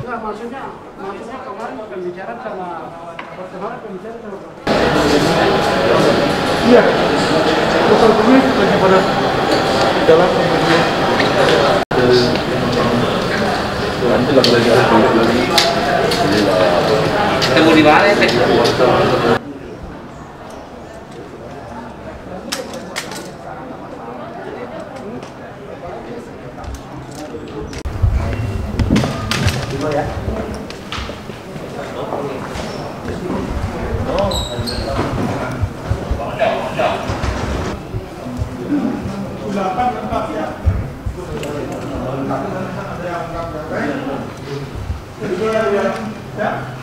Enggak, maksudnya kemarin pembicaraan sama iya, pasal ini lagi pada dalam kemudian nanti lagi ketemu di mana ya?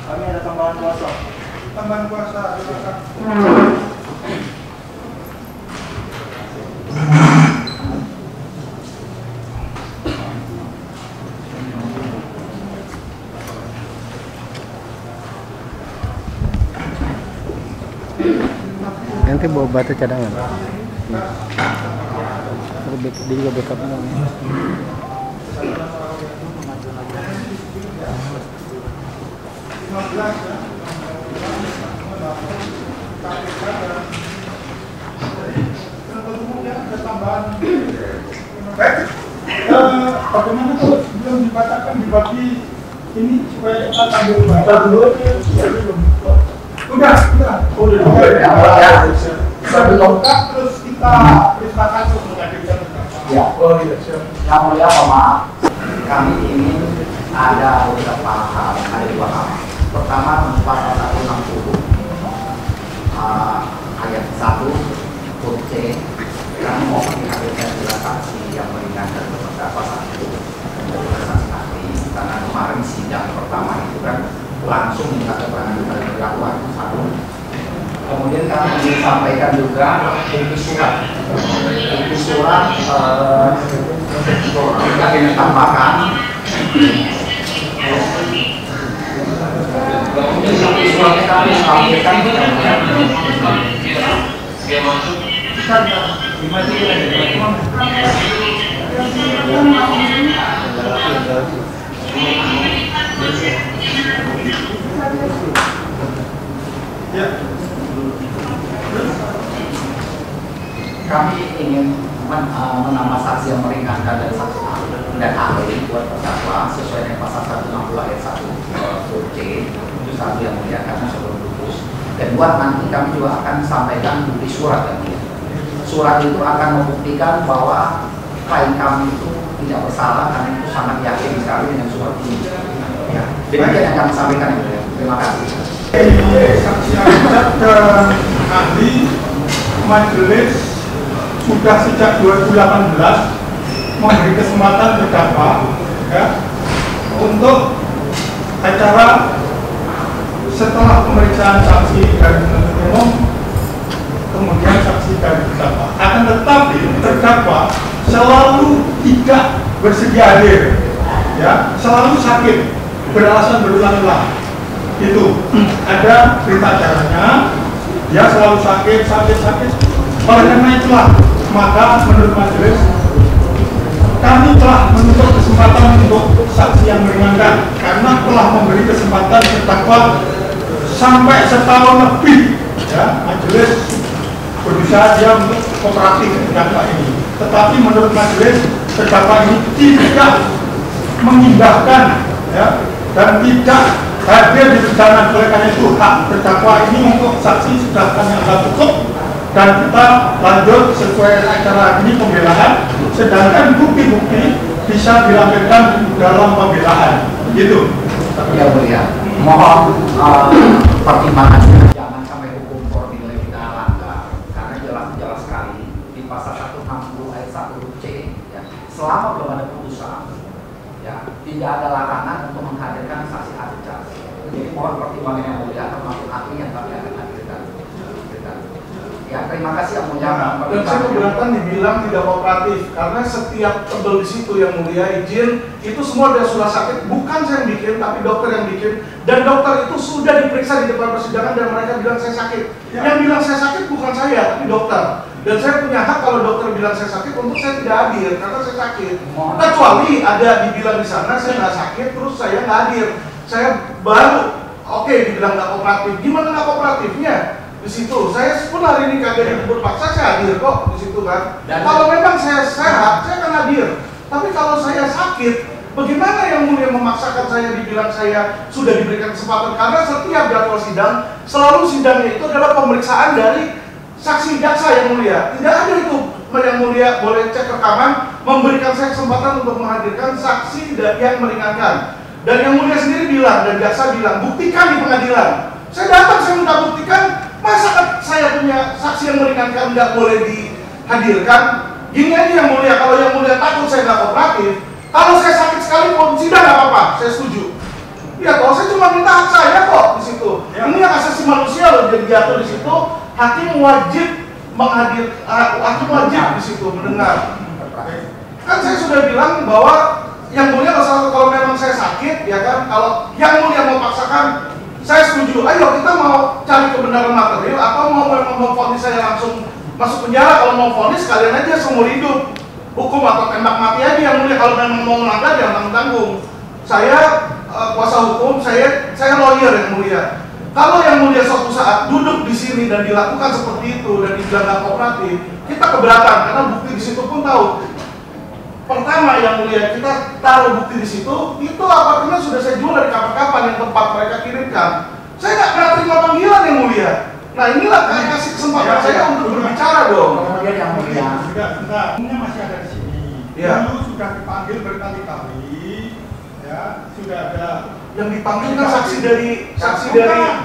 Kami ada tambahan kuasa. Tambahan kuasa. Nanti bawa batu cadangan. Dia juga backupnya. Bagaimana kalau belum dibacakan dibagi ini supaya kita tampil baca dulu? Udah. Bisa dilengkap terus kita perintahkan untuk menghadirkan. Ya. Oh iya, siap. Yang mulia, maaf. Kami ingin ada beberapa hal, ada dua hal. Pertama, pasal 160 ayat 1 huruf C, kami mau menghadirkan jelas saksi yang meringankan beberapa saksi saksi ahli, karena kemarin sidang pertama itu kan langsung minta keterangan dari terdakwa satu. Kemudian kami ingin sampaikan juga bukti surat kita ingin tambahkan suratnya kami sampaikan kami ingin menambah saksi yang meringankan dari saksi dan ahli buat terdakwa sesuai dengan pasal 160 ayat 1 huruf C. Itu satu yang mulia, karena sebelum lulus. Kedua, nanti kami juga akan sampaikan bukti surat yang mulia. Surat itu akan membuktikan bahwa klien kami itu tidak bersalah, karena itu sangat yakin sekali dengan surat ini. Ya, demikian yang kami sampaikan yang mulia. Terima kasih. Saksi dan ahli majelis sudah sejak 2018 memberi kesempatan terdakwa ya, untuk acara setelah pemeriksaan saksi dari penuntut umum, kemudian saksi dari terdakwa. Akan tetapi terdakwa selalu tidak bersedia hadir, ya, selalu sakit, beralasan berulang-ulang. Itu ada berita acaranya, dia selalu sakit. Oleh karena itulah, maka menurut majelis kami telah menuntut kesempatan untuk saksi yang meringankan, karena telah memberi kesempatan terdakwa sampai setahun lebih. Ya, majelis berusaha dia untuk kooperatif terdakwa ini. Tetapi menurut majelis terdakwa ini tidak mengindahkan, ya, dan tidak hadir di persidangan. Oleh karena itu hak terdakwa ini untuk saksi sudah kami anggap cukup, dan kita lanjut sesuai acara ini pembelaan, sedangkan bukti-bukti bisa dilampirkan dalam pembelaan. Gitu. Ya mulia, mohon pertimbangannya jangan sampai hukum formil kita langgar, karena jelas sekali di pasal 160 ayat 1 huruf C, ya, selama belum ada putusan, ya, tidak ada larangan untuk menghadirkan saksi ahli. Jadi mohon pertimbangan yang mulia, termasuk ahli yang kami akan hadirkan. Ya, terima kasih yang mulia. Dan saya keberatan dibilang tidak kooperatif, karena setiap tebel di situ yang mulia izin itu semua dia sudah sakit, bukan saya yang bikin, tapi dokter yang bikin, dan dokter itu sudah diperiksa di depan persidangan dan mereka bilang saya sakit. Yang bilang saya sakit bukan saya, tapi dokter. Dan saya punya hak kalau dokter bilang saya sakit untuk saya tidak hadir karena saya sakit. Kecuali ada dibilang di sana saya nggak sakit terus saya nggak hadir. Saya baru oke, dibilang nggak kooperatif. Gimana nggak kooperatifnya? Di situ saya pun hari ini kagak dijemput paksa, saya hadir kok di situ kan. Kalau memang saya sehat, saya akan hadir. Tapi kalau saya sakit, bagaimana yang mulia memaksakan saya dibilang saya sudah diberikan kesempatan? Karena setiap jadwal sidang, selalu sidangnya itu adalah pemeriksaan dari saksi jaksa yang mulia. Tidak ada itu yang mulia boleh cek rekaman, memberikan saya kesempatan untuk menghadirkan saksi yang meringankan. Dan yang mulia sendiri bilang, dan jaksa bilang, buktikan di pengadilan. Saya datang, saya minta buktikan, masa saya punya saksi yang meringankan nggak boleh dihadirkan? Gini aja yang mulia, kalau yang mulia takut saya nggak kooperatif, kalau saya sakit sekalipun, sidang nggak apa-apa, saya setuju. Ya kalau saya cuma minta hak saya kok di situ. Ya. Ini yang asasi manusia loh, jadi jatuh di situ, hakim wajib hakim wajib di situ mendengar. Kan saya sudah bilang bahwa yang mulia kalau memang saya sakit, ya kan, kalau yang mulia mau paksakan, saya setuju. Ayo kita mau cari kebenaran material atau mau memvonis saya langsung masuk penjara. Kalau mau vonis kalian aja seumur hidup, hukum atau tembak mati aja yang mulia. Kalau memang mau melanggar jangan tanggung. Saya kuasa hukum, saya lawyer yang mulia. Kalau yang mulia suatu saat duduk di sini dan dilakukan seperti itu dan dibilang nggak kooperatif, kita keberatan karena bukti di situ pun tahu. Pertama yang mulia kita taruh bukti di situ, itu apartemen sudah saya jual dari kapan-kapan yang tempat mereka kirimkan. Saya nggak pernah terima panggilan yang mulia. Nah inilah kasih kesempatan saya untuk berbicara dong. Kemudian yang mulia. Sudah, masih ada di sini. Ya. Dulu sudah dipanggil berkali-kali, ya sudah ada. Yang dipanggil kan saksi dari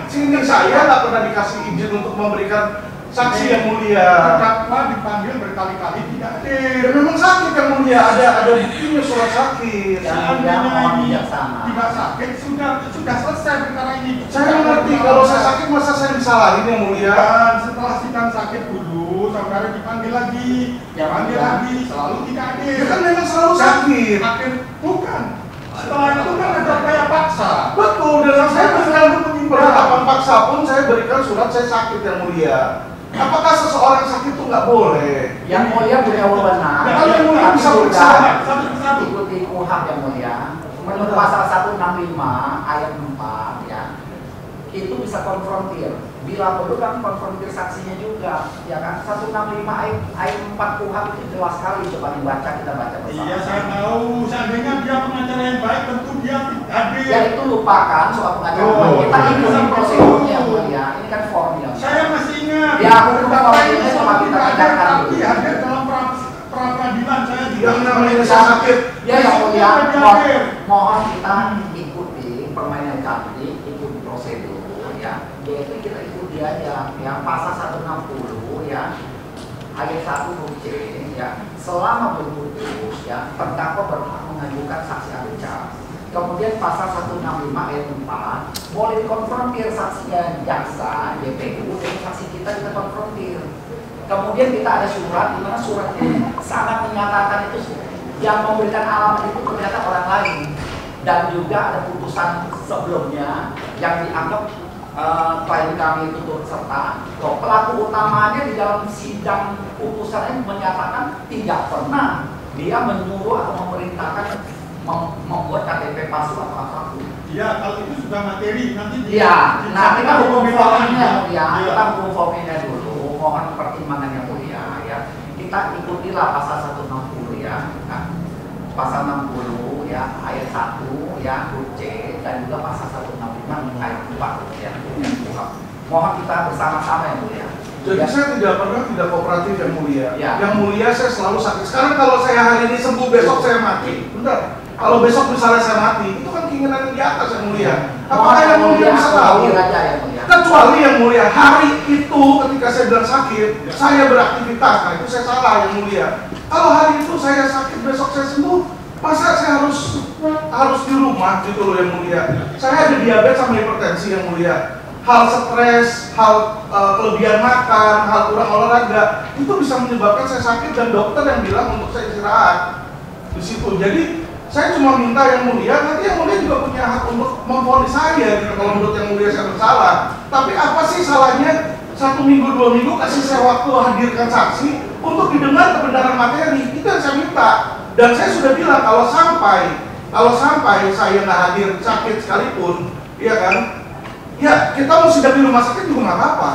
sini, saya nggak pernah dikasih izin untuk memberikan saksi yang mulia. Terdakwa dipanggil berkali-kali tidak hadir. Ya memang sakit yang mulia, ada buktinya surat sakit. Seandainya ini tidak sakit sudah selesai perkara ini. Saya mengerti kalau saya sakit masa saya disalahin yang mulia. Dan setelah sidang sakit dulu, saudara dipanggil lagi, selalu tidak hadir. Ya kan memang selalu sakit. Akhir bukan. Setelah itu kan ada upaya paksa. Betul, dan saya penetapan paksa pun saya berikan surat saya sakit yang mulia. Apakah seseorang sakit itu nggak boleh? Yang mulia punya wewenang. Kalau yang mulia bisa periksa satu ikuti KUHP yang mulia. Menurut pasal 165 ayat 4 ya, itu bisa konfrontir. Bila perlu kan konfrontir saksinya juga, ya kan? 165 ayat 4 KUHP itu jelas sekali. Coba dibaca, kita baca bersama. Iya, saya tahu. Seandainya dia pengacara yang baik, tentu dia hadir. Ya itu lupakan soal pengacara. Kita ikuti prosedurnya yang mulia. Ini kan formil. Saya masih ingat. Ya, aku lupa ini sama kita kerjakan dulu. Hadir dalam peradilan saya juga. Yang namanya saya sakit. Ya yang mulia, mohon kita ikuti permainan kami, ikuti prosedur ya. Yaitu kita ikuti aja yang pasal 160 ya. Ayat 1 huruf C ya. Selama berputus ya, terdakwa berhak mengajukan saksi ahli cas. Kemudian pasal 165 ayat 4 boleh dikonfrontir saksinya jaksa, JPU dan saksi kita konfrontir. Kemudian kita ada surat, di mana surat ini sangat menyatakan itu yang memberikan alamat itu ternyata orang lain. Dan juga ada putusan sebelumnya yang dianggap klien kami itu turut serta. Pelaku utamanya di dalam sidang putusannya menyatakan tidak pernah dia menyuruh atau memerintahkan membuat KTP palsu atau apapun. Iya, kalau itu sudah materi nanti. Iya, nah kita hukum formilnya ya, kita hukum formilnya dulu. Mohon pertimbangan yang mulia ya. Kita ikutilah pasal 160 ya, kan? Pasal 60 ya, ayat 1 ya, huruf C dan juga pasal 165 ayat 4 ya. Mohon kita bersama-sama yang mulia. Jadi saya tidak pernah tidak kooperatif yang mulia. Ya. Yang mulia saya selalu sakit. Sekarang kalau saya hari ini sembuh, besok saya mati. Bentar. Kalau besok misalnya saya mati, itu kan keinginan yang di atas yang mulia. Apakah yang mulia bisa tahu? Kecuali yang mulia hari itu ketika saya bilang sakit, saya beraktivitas. Nah itu saya salah yang mulia. Kalau hari itu saya sakit, besok saya sembuh, masa saya harus di rumah gitu loh yang mulia. Saya ada diabetes sama hipertensi yang mulia. Hal stres, hal kelebihan makan, hal kurang olahraga itu bisa menyebabkan saya sakit dan dokter yang bilang untuk saya istirahat di situ. Jadi saya cuma minta yang mulia, nanti yang mulia juga punya hak untuk memvonis saya gitu, kalau menurut yang mulia saya bersalah. Tapi apa sih salahnya 1 minggu 2 minggu kasih saya waktu hadirkan saksi untuk didengar kebenaran materi. Itu yang saya minta. Dan saya sudah bilang kalau sampai saya nggak hadir sakit sekalipun, ya kan, ya kita mau sidang di rumah sakit juga nggak apa-apa.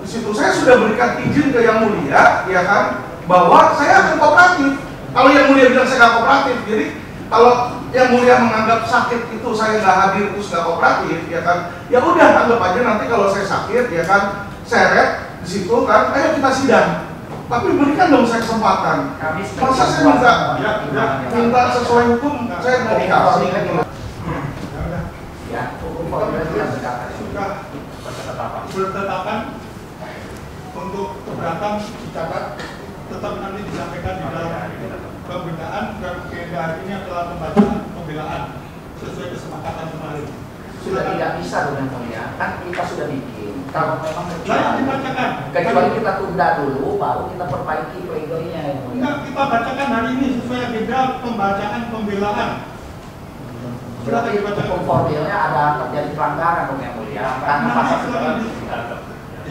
Di situ saya sudah berikan izin ke Yang Mulia, ya kan, bahwa saya akan kooperatif. Kalau Yang Mulia bilang saya nggak kooperatif, jadi kalau Yang Mulia menganggap sakit itu saya nggak hadir terus nggak kooperatif, ya kan, ya udah anggap aja nanti kalau saya sakit, ya kan, seret di situ kan, ayo kita sidang. Tapi berikan dong saya kesempatan. Masa saya minta sesuai hukum, saya mau dikasih. Ya, hukum formil sudah bertetapan untuk keberatan dicatat, tetap nanti disampaikan di dalam pembinaan dan agenda hari ini adalah pembacaan pembelaan sesuai kesepakatan kemarin. sudah tidak bisa dengan mulia, kan kita sudah bikin. Kalau memang kecuali kita tunda dulu, baru kita perbaiki plegawainya yang mulia. Enggak, kita bacakan hari ini sesuai agenda pembacaan pembelaan. Berarti hukum formilnya ada terjadi pelanggaran dong yang mulia. Karena pasal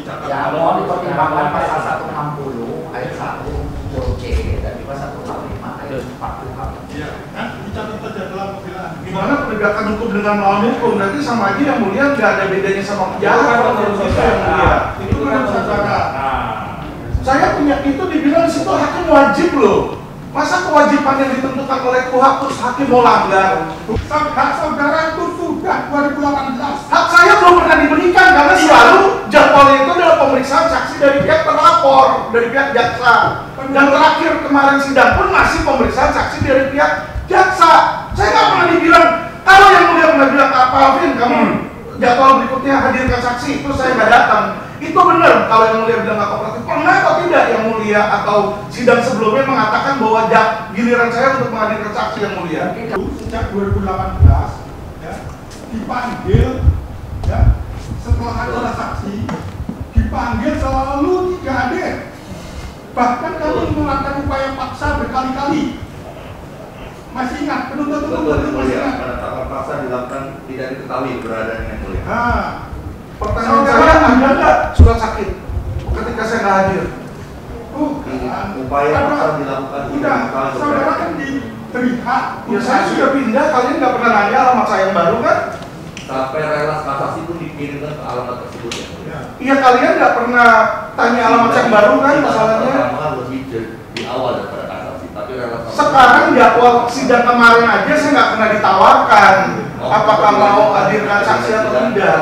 ya mohon dipertimbangkan pasal 160 ayat 1 huruf C dan juga 145 ayat 40. Iya, kan dicatat saja dalam pembelaan. Gimana penegakan hukum dengan melawan hukum? Nanti sama aja Yang Mulia nggak ada bedanya sama penjara. Itu kan saudara. Saya punya itu dibilang di situ hakim wajib loh. Masa kewajiban yang ditentukan oleh KUHP terus hakim mau langgar? Hak saudara itu sudah 2018. Hak saya belum pernah diberikan karena selalu jadwalnya itu adalah pemeriksaan saksi dari pihak terlapor, dari pihak jaksa. Dan terakhir kemarin sidang pun masih pemeriksaan saksi dari pihak jaksa. Saya nggak pernah dibilang, kalau Yang Mulia pernah bilang Pak Alvin, kamu jadwal berikutnya hadirkan saksi, itu saya nggak datang. Itu benar kalau Yang Mulia bilang nggak kooperatif. Pernah atau tidak Yang Mulia atau sidang sebelumnya mengatakan bahwa giliran saya untuk menghadirkan saksi Yang Mulia? Sejak 2018 ya, dipanggil ya, setelah ada saksi dipanggil selalu tidak hadir. Bahkan kami melakukan upaya paksa berkali-kali. Masih ingat penuntut umum masih ingat. Pada tahapan paksa dilakukan tidak diketahui keberadaan Yang Mulia. Pertanyaan saya, ada nggak surat sakit ketika saya nggak hadir? Upaya paksa dilakukan Tidak, saudara kan diberi hak. Ya saya sudah pindah, kalian nggak pernah nanya alamat saya yang baru kan? sampai relas kasasi pun dikirimkan ke alamat tersebut ya. Iya, kalian nggak pernah tanya alamat yang baru kan masalahnya? Pertama lebih di awal daripada kasasi, tapi relas kasasi. Sekarang jadwal sidang kemarin aja saya nggak pernah ditawarkan apakah mau hadirkan saksi atau tidak.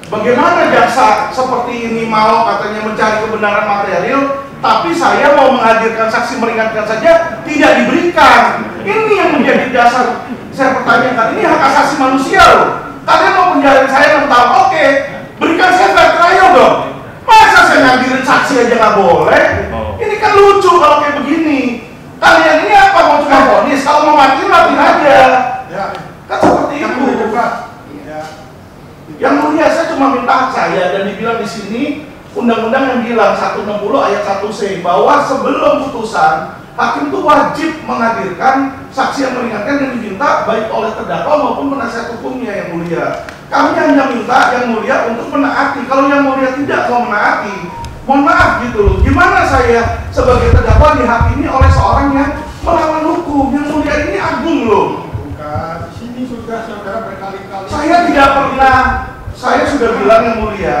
Bagaimana jaksa seperti ini mau katanya mencari kebenaran material, tapi saya mau menghadirkan saksi meringankan saja tidak diberikan. Ini yang menjadi dasar saya pertanyakan. Ini hak asasi manusia loh. Kalian mau penjara saya 6 tahun, oke, berikan saya fair trial dong. Masa saya ngadirin saksi aja nggak boleh? Ini kan lucu kalau kayak begini. Kalian ini apa mau cuma vonis? Kalau mau mati aja. Kan seperti itu. Yang Mulia, saya cuma minta hak saya dan dibilang di sini undang-undang yang bilang 160 ayat 1C bahwa sebelum putusan hakim itu wajib menghadirkan saksi yang meringankan yang diminta baik oleh terdakwa maupun penasihat hukumnya Yang Mulia. Kami hanya minta Yang Mulia untuk menaati. Kalau Yang Mulia tidak mau menaati, mohon maaf gitu loh. Gimana saya sebagai terdakwa dihakimi oleh seorang yang melawan hukum? Yang Mulia ini agung loh. Bukan, di sini sudah saudara berkali-kali. Saya tidak pernah. Saya sudah bilang Yang Mulia,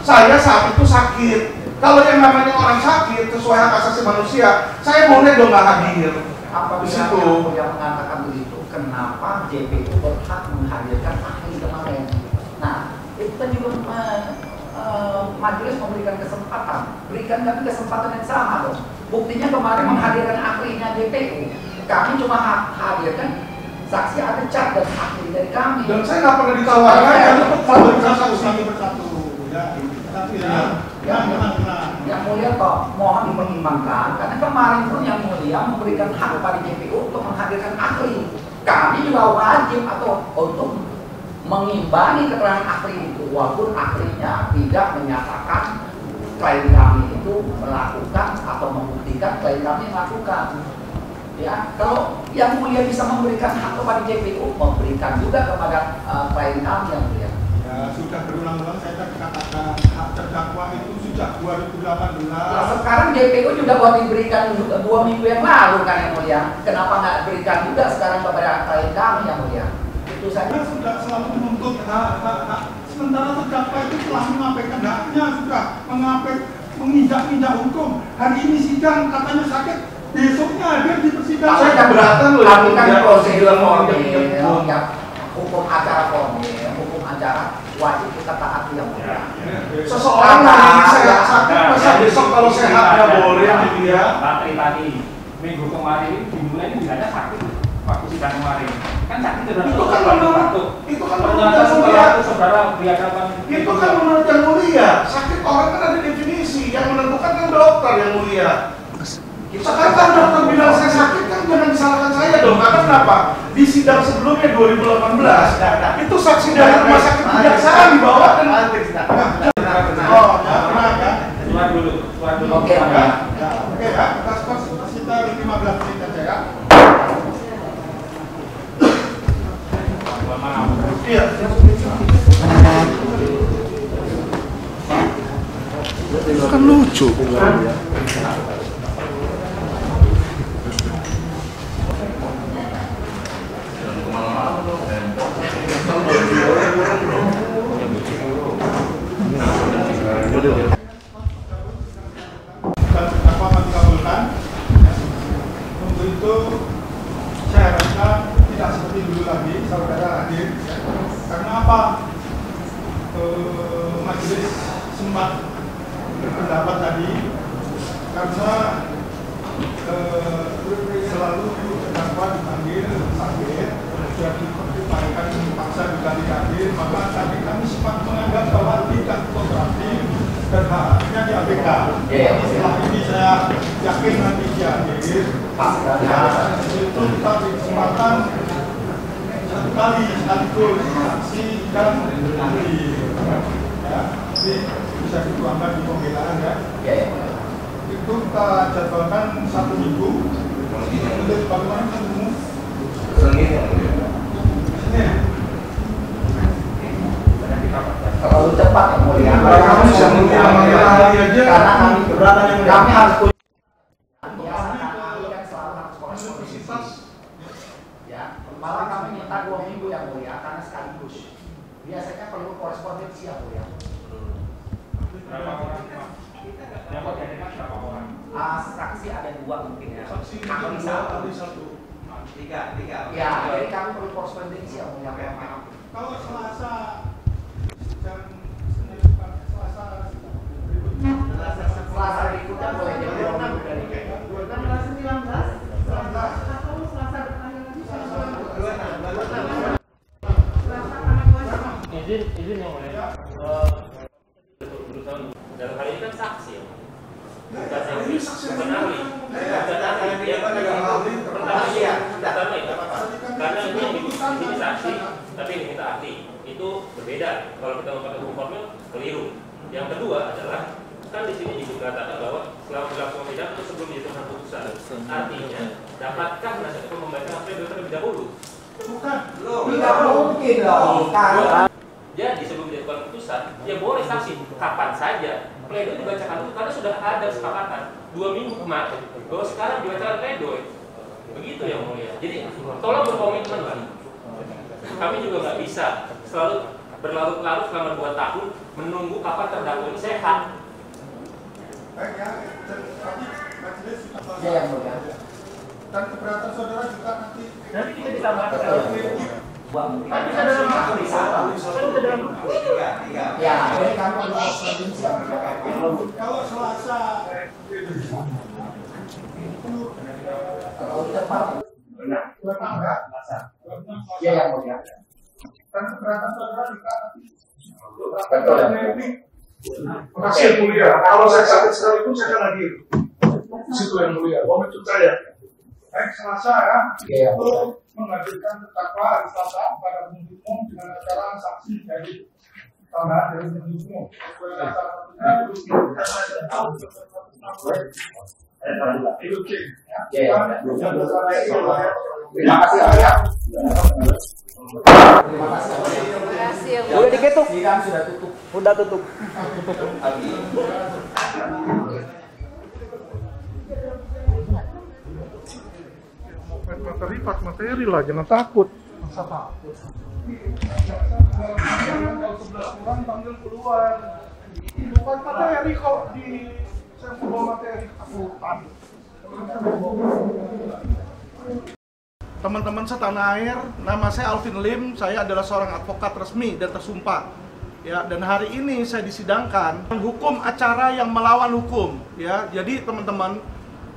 saya saat itu sakit. Kalau yang namanya orang sakit sesuai hak asasi manusia, saya boleh dong nggak hadir. Apabila Yang Mulia mengatakan begitu, kenapa JPU berhak menghadirkan ahli kemarin? Nah, itu kan juga majelis memberikan kesempatan, berikan kami kesempatan yang sama dong. Buktinya kemarin menghadirkan ahlinya JPU, kami cuma hadirkan saksi ada cat dan ahli dari kami. Dan saya nggak pernah ditawarkan untuk satu persatu. Yang Mulia kok mohon dipertimbangkan karena kemarin pun Yang Mulia memberikan hak kepada JPU untuk menghadirkan ahli. Kami juga wajib atau untuk mengimbangi keterangan ahli itu walaupun ahlinya tidak menyatakan klien kami itu melakukan atau membuktikan klien kami melakukan. Ya, kalau Yang Mulia bisa memberikan hak kepada JPU, memberikan juga kepada klien kami Yang Mulia. Ya, sudah berulang-ulang saya katakan hak terdakwa itu sejak 2018. Nah, sekarang DPO juga mau diberikan 2 minggu yang lalu kan yang mulia. Kenapa nggak berikan juga sekarang kepada klien kami yang mulia? Itu saja. Saya sudah selalu menuntut hak. Sementara terdakwa itu telah mengabaikan haknya, sudah menginjak-injak hukum. Hari ini sidang katanya sakit, besoknya hadir di persidangan. Saya keberatan loh. Tapi kan prosedur formil, hukum acara formil, hukum acara wajib kita taati yang mulia. Seseorang yang saya sakit, masa besok kalau sehatnya boleh dia. Materi tadi minggu kemarin dimulai bilangnya sakit waktu sidang kemarin. Kan sakit Itu kan menurut ternyata saudara biarkan itu kan menurut yang mulia. Sakit orang kan ada definisi, yang menentukan kan dokter yang mulia. Sekarang kan dokter bilang saya sakit kan jangan disalahkan saya dong. Karena kenapa? Di sidang sebelumnya 2018 itu saksi dari rumah sakit kejaksaan dibawa dan surat dulu. Oke, Ya, oke ya, kita 15 menit aja ya. iya. Kan lucu. Dan terdakwa akan dikabulkan. Untuk itu saya harapkan tidak seperti dulu lagi saudara hadir. Karena apa? Majelis sempat berpendapat tadi karena selalu terdakwa dipanggil sakit, sudah dipastikan paksa juga hadir, maka tadi kami sempat menganggap bahwa tidak kooperatif dan haknya diabaikan. Setelah ini saya yakin nanti dia hadir. Itu kita beri kesempatan satu kali sekaligus saksi dan ahli. Ya, jadi bisa dituangkan di pembelaan ya. Itu kita jadwalkan 1 minggu. Untuk bagaimana ketemu? Terlalu cepat yang mulia. Kamu bisa mengambil ahli aja. Karena kami keberatan yang kami harus punya ya, malah kami minta 2 minggu yang mulia karena sekaligus. Biasanya perlu korespondensi yang mulia. Berapa orang? Yang kau jadikan berapa orang? Saksi ada 2 mungkin ya. Saksi Ahli ahli 1. 1. Tiga. Ya, jadi kami perlu korespondensi yang mulia. Kalau Selasa dan Senin depan, Selasa berikutnya. Selasa berikutnya boleh jadi 2 minggu dari kita. Izin yang mulia. Dalam hal ini kan saksi ya. Ini saksi Bukan ahli. Pertama itu karena ini saksi, tapi ini kita ahli. Itu berbeda. Kalau kita memakai hukum formil keliru. Yang kedua adalah kan di sini juga dikatakan bahwa selama berlangsung sidang itu sebelum dijatuhkan putusan. Artinya, dapatkah penasihat hukum membaca pledoi terlebih dahulu? Bukan. Tidak mungkin dong. Jadi sebelum dijatuhkan putusan, ya boleh saksi kapan saja. Pledoi dibacakan itu karena sudah ada kesepakatan 2 minggu kemarin bahwa sekarang dibacakan pledoi. Begitu yang mulia. Jadi tolong berkomitmen Pak. Kami juga nggak bisa selalu berlarut-larut selama 2 tahun menunggu kapan terdakwa ini sehat. Baik ya, tapi majelis sudah Ya yang mulia. dan keberatan saudara juga nanti. Nanti kita bisa bahas. Tapi bisa dalam waktu ya, jadi kami perlu korespondensi yang mulia. Kalau Selasa Terlalu cepat. enggak? Ya yang mulia. Dan keberatan saudara juga nanti. Betul. Makasih yang mulia. Kalau saya sakit sekalipun saya akan hadir. Situ yang mulia. Komitmen saya. Baik Selasa ya. Iya. Untuk menghadirkan terdakwa hari Selasa pada penuntut umum dengan acara saksi dari tambahan dari penuntut umum. Sesuai pasal 3 itu C. Ya. Terima kasih ya. Terima kasih. Boleh diketuk. sidang sudah tutup. Udah tutup. Materi lah, jangan takut. Masa takut? Orang panggil keluar. Bukan materi kok saya mau bawa materi ketakutan. Teman-teman setanah air, nama saya Alvin Lim, saya adalah seorang advokat resmi dan tersumpah. Ya, dan hari ini saya disidangkan hukum acara yang melawan hukum. Ya, jadi teman-teman,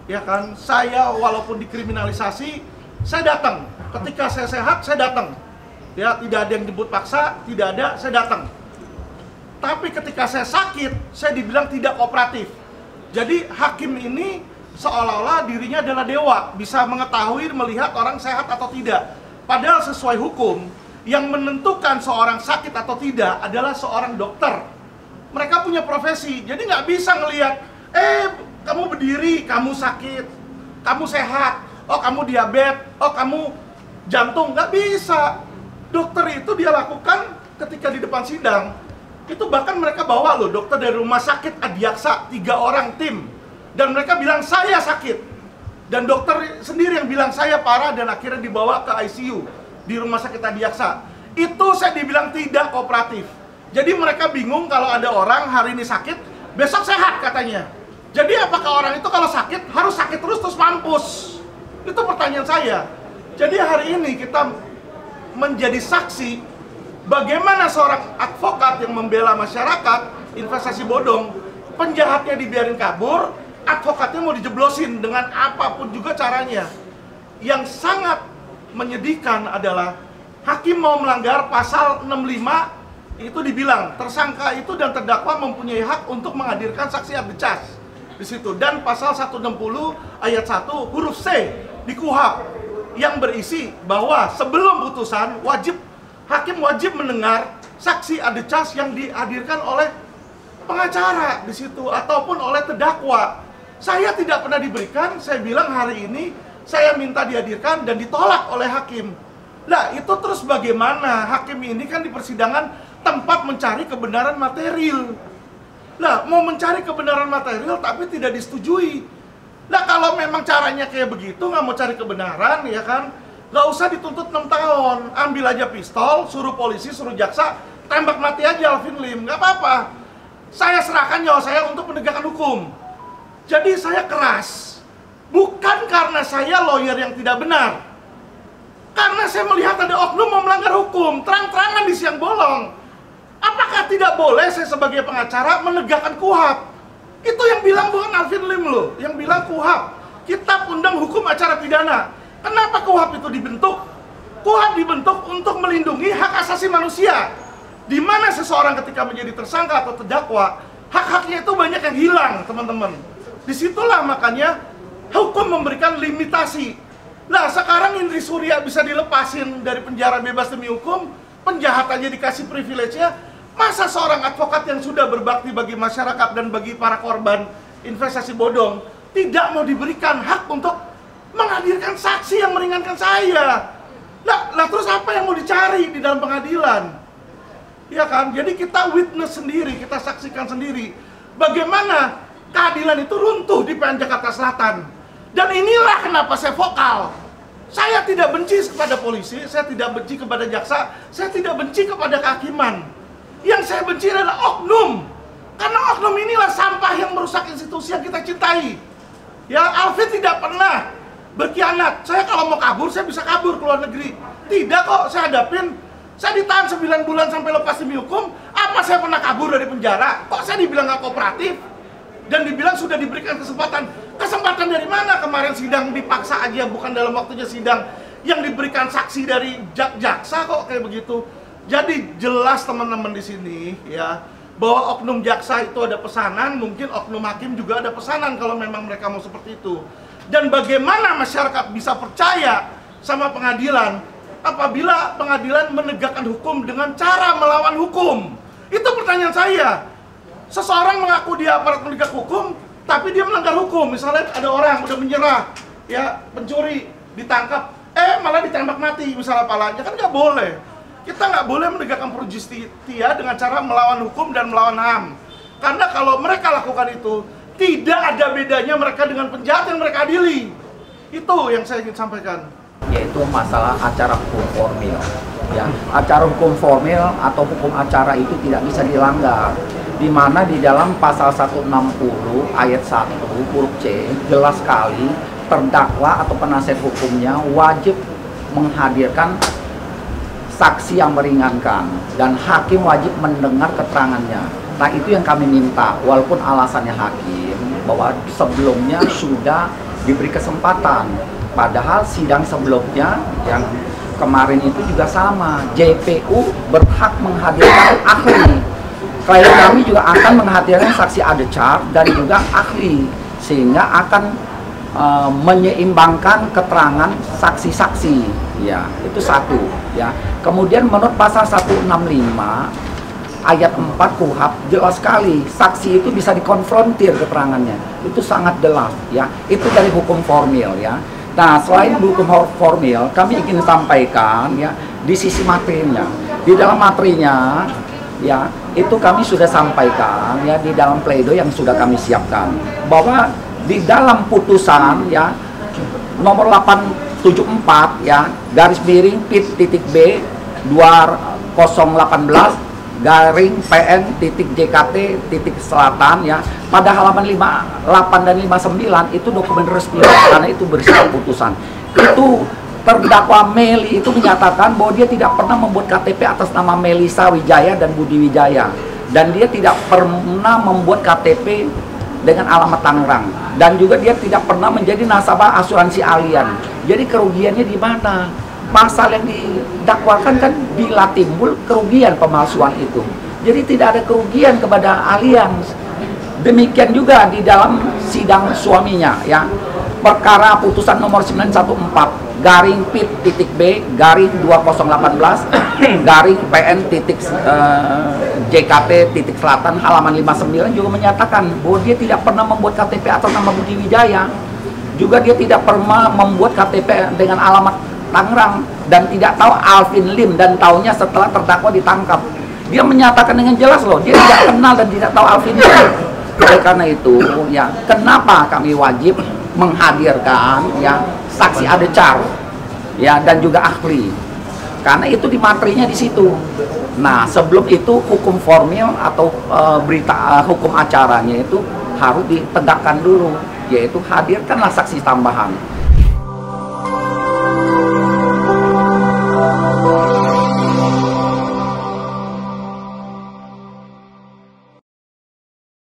ya kan, saya walaupun dikriminalisasi, saya datang. Ketika saya sehat, saya datang. Ya, tidak ada yang jemput paksa, tidak ada, saya datang. Tapi ketika saya sakit, saya dibilang tidak kooperatif. Jadi hakim ini seolah-olah dirinya adalah dewa, bisa mengetahui, melihat orang sehat atau tidak. Padahal sesuai hukum, yang menentukan seorang sakit atau tidak adalah seorang dokter. Mereka punya profesi, jadi nggak bisa ngelihat, kamu berdiri, kamu sakit, kamu sehat, oh kamu diabetes, oh kamu jantung, nggak bisa. Dokter itu dia lakukan ketika di depan sidang, itu bahkan mereka bawa loh dokter dari rumah sakit Adiaksa, 3 orang tim, dan mereka bilang saya sakit, dan dokter sendiri yang bilang saya parah, dan akhirnya dibawa ke ICU di rumah sakit Adiaksa. Itu saya dibilang tidak kooperatif. Jadi mereka bingung kalau ada orang hari ini sakit, besok sehat katanya. Jadi apakah orang itu kalau sakit harus sakit terus mampus? Itu pertanyaan saya. Jadi hari ini kita menjadi saksi bagaimana seorang advokat yang membela masyarakat investasi bodong, penjahatnya dibiarin kabur, advokatnya mau dijeblosin dengan apapun juga caranya. Yang sangat menyedihkan adalah hakim mau melanggar pasal 65, itu dibilang tersangka itu dan terdakwa mempunyai hak untuk menghadirkan saksi ardecas di situ, dan pasal 160 ayat 1 huruf C di KUHP yang berisi bahwa sebelum putusan hakim wajib mendengar saksi ardecas yang dihadirkan oleh pengacara di situ ataupun oleh terdakwa. Saya tidak pernah diberikan, saya bilang hari ini saya minta dihadirkan dan ditolak oleh hakim. Nah, itu terus bagaimana? Hakim ini kan di persidangan tempat mencari kebenaran material. Nah, mau mencari kebenaran material tapi tidak disetujui. Nah, kalau memang caranya kayak begitu, nggak mau cari kebenaran, ya kan? Nggak usah dituntut 6 tahun. Ambil aja pistol, suruh polisi, suruh jaksa, tembak mati aja Alvin Lim, nggak apa-apa. Saya serahkan nyawa saya untuk penegakan hukum. Jadi saya keras. Bukan karena saya lawyer yang tidak benar. Karena saya melihat ada oknum mau melanggar hukum, terang-terangan di siang bolong. Apakah tidak boleh saya sebagai pengacara menegakkan KUHP? Itu yang bilang bukan Alvin Lim loh, yang bilang KUHP. Kitab Undang Hukum Acara Pidana. Kenapa KUHP itu dibentuk? KUHP dibentuk untuk melindungi hak asasi manusia. Di mana seseorang ketika menjadi tersangka atau terdakwa, hak-haknya itu banyak yang hilang, teman-teman. Disitulah makanya hukum memberikan limitasi. Nah, sekarang Indri Surya bisa dilepasin dari penjara bebas demi hukum, penjahat aja dikasih privilege-nya. Masa seorang advokat yang sudah berbakti bagi masyarakat dan bagi para korban investasi bodong tidak mau diberikan hak untuk menghadirkan saksi yang meringankan saya? Nah, terus apa yang mau dicari di dalam pengadilan? Ya kan? Jadi kita witness sendiri, kita saksikan sendiri bagaimana keadilan itu runtuh di PN Jakarta Selatan. Dan inilah kenapa saya vokal. Saya tidak benci kepada polisi, saya tidak benci kepada jaksa, saya tidak benci kepada kehakiman. Yang saya benci adalah oknum. Karena oknum inilah sampah yang merusak institusi yang kita cintai. Ya, Alvin tidak pernah berkhianat. Saya kalau mau kabur, saya bisa kabur ke luar negeri. Tidak kok, saya hadapin. Saya ditahan 9 bulan sampai lepas demi hukum. Apa saya pernah kabur dari penjara? Kok saya dibilang nggak kooperatif? Dan dibilang sudah diberikan kesempatan. Kesempatan dari mana? Kemarin sidang dipaksa aja, bukan dalam waktunya sidang. Yang diberikan saksi dari jaksa kok kayak begitu. Jadi jelas teman-teman di sini ya, bahwa oknum jaksa itu ada pesanan, mungkin oknum hakim juga ada pesanan kalau memang mereka mau seperti itu. Dan bagaimana masyarakat bisa percaya sama pengadilan apabila pengadilan menegakkan hukum dengan cara melawan hukum? Itu pertanyaan saya. Seseorang mengaku dia aparat penegak hukum, tapi dia melanggar hukum. Misalnya ada orang udah menyerah, ya pencuri ditangkap, malah ditembak mati misalnya palanya, kan nggak boleh. Kita nggak boleh menegakkan pro-justia dengan cara melawan hukum dan melawan HAM. Karena kalau mereka lakukan itu, tidak ada bedanya mereka dengan penjahat yang mereka adili. Itu yang saya ingin sampaikan. Yaitu masalah acara hukum formil. Ya, acara hukum formil atau hukum acara itu tidak bisa dilanggar. Di mana di dalam pasal 160 ayat 1 huruf C jelas sekali terdakwa atau penasihat hukumnya wajib menghadirkan saksi yang meringankan dan hakim wajib mendengar keterangannya. Nah, itu yang kami minta, walaupun alasannya hakim bahwa sebelumnya sudah diberi kesempatan, padahal sidang sebelumnya yang kemarin itu juga sama, JPU berhak menghadirkan ahli. Klien kami juga akan menghadirkan saksi adecar dan juga ahli, sehingga akan menyeimbangkan keterangan saksi-saksi. Ya, itu satu. Ya. Kemudian menurut pasal 165 ayat 4 KUHP jelas sekali saksi itu bisa dikonfrontir keterangannya. Itu sangat jelas. Ya, itu dari hukum formil. Ya. Nah, selain hukum formil, kami ingin sampaikan ya di sisi materinya. Di dalam materinya, ya itu kami sudah sampaikan ya di dalam pledoi yang sudah kami siapkan bahwa di dalam putusan ya nomor 874 ya garis miring PIT.B 2018 garing PN titik JKT titik selatan ya pada halaman 58 dan 59 itu dokumen resmi karena itu bersifat putusan. Itu terdakwa Meli itu menyatakan bahwa dia tidak pernah membuat KTP atas nama Melisa Wijaya dan Budi Wijaya, dan dia tidak pernah membuat KTP dengan alamat Tangerang, dan juga dia tidak pernah menjadi nasabah asuransi Allianz. Jadi kerugiannya di mana? Pasal yang didakwakan kan bila timbul kerugian pemalsuan itu. Jadi tidak ada kerugian kepada Allianz. Demikian juga di dalam sidang suaminya ya. Perkara putusan nomor 914 garing PIT.B garing 2018 garing PN titik JKT titik selatan halaman 59 juga menyatakan bahwa dia tidak pernah membuat KTP atas nama Budi Wijaya, juga dia tidak pernah membuat KTP dengan alamat Tangerang, dan tidak tahu Alvin Lim, dan tahunya setelah terdakwa ditangkap. Dia menyatakan dengan jelas loh, dia tidak kenal dan tidak tahu Alvin Lim. Oleh karena itu ya, kenapa kami wajib menghadirkan ya saksi adecar ya dan juga ahli, karena itu di materinya di situ. Nah, sebelum itu hukum formil atau berita hukum acaranya itu harus ditegakkan dulu, yaitu hadirkanlah saksi tambahan.